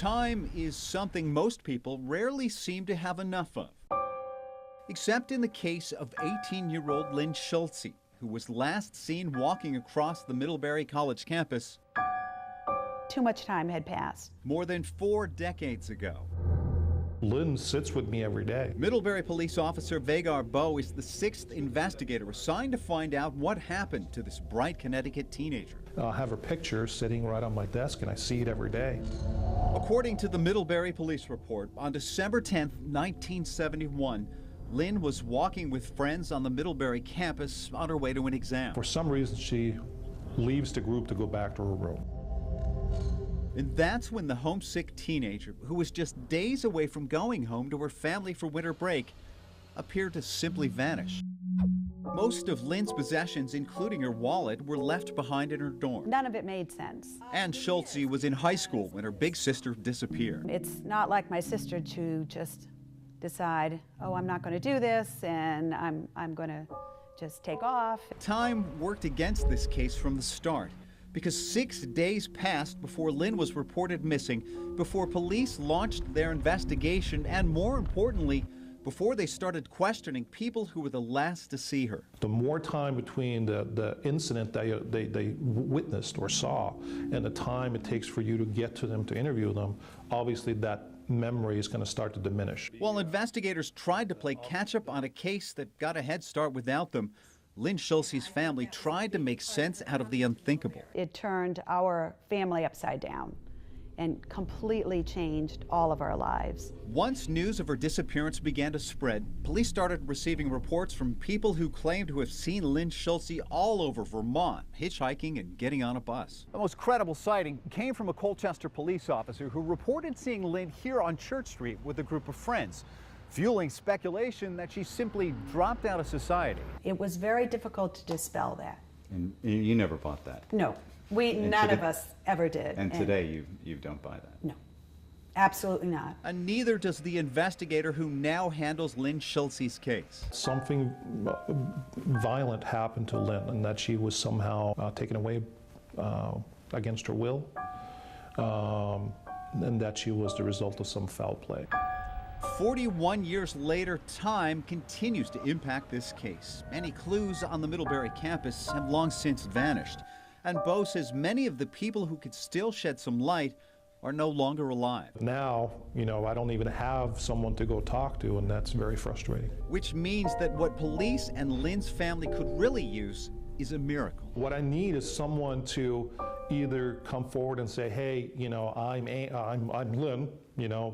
Time is something most people rarely seem to have enough of. Except in the case of 18-year-old Lynn Schultze, who was last seen walking across the Middlebury College campus Too much time had passed. more than 4 decades ago. Lynn sits with me every day. Middlebury police officer Vagar Bowe is the 6th investigator assigned to find out what happened to this bright Connecticut teenager. I have her picture sitting right on my desk, and I see it every day. According to the Middlebury police report, on December 10, 1971, Lynn was walking with friends on the Middlebury campus on her way to an exam. For some reason, she leaves the group to go back to her room. And that's when the homesick teenager, who was just days away from going home to her family for winter break, appeared to simply vanish. Most of Lynn's possessions, including her wallet, were left behind in her dorm. None of it made sense. And Schultze was in high school when her big sister disappeared. It's not like my sister to just decide, oh, I'm not going to do this, and I'm going to just take off. Time worked against this case from the start, because 6 days passed before Lynn was reported missing, before police launched their investigation, and more importantly, before they started questioning people who were the last to see her. The more time between the incident they witnessed or saw and the time it takes for you to get to them to interview them, obviously that memory is going to start to diminish. While investigators tried to play catch-up on a case that got a head start without them, Lynn Schultze's family tried to make sense out of the unthinkable. It turned our family upside down and completely changed all of our lives. Once news of her disappearance began to spread, police started receiving reports from people who claimed to have seen Lynn Schultze all over Vermont, hitchhiking and getting on a bus. The most credible sighting came from a Colchester police officer who reported seeing Lynn here on Church Street with a group of friends, fueling speculation that she simply dropped out of society. It was very difficult to dispel that. And you never bought that? No, none of us ever did. And today you don't buy that? No, absolutely not. And neither does the investigator who now handles Lynn Schultze's case. Something violent happened to Lynn, and that she was somehow taken away against her will, and that she was the result of some foul play. 41 years later, time continues to impact this case. Any clues on the Middlebury campus have long since vanished. And Bowe says many of the people who could still shed some light are no longer alive. Now, I don't even have someone to go talk to, and that's very frustrating. Which means that what police and Lynn's family could really use is a miracle. What I need is someone to either come forward and say, hey, I'm Lynn,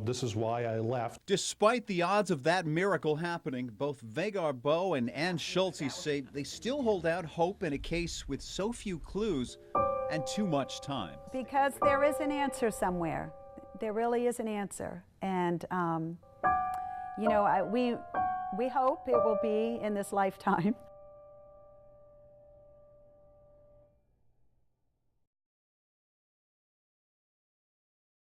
this is why I left. Despite the odds of that miracle happening, both Vagar Bowe and Ann Schultze say they still hold out hope in a case with so few clues and too much time. Because there is an answer somewhere. There really is an answer. And, we hope it will be in this lifetime.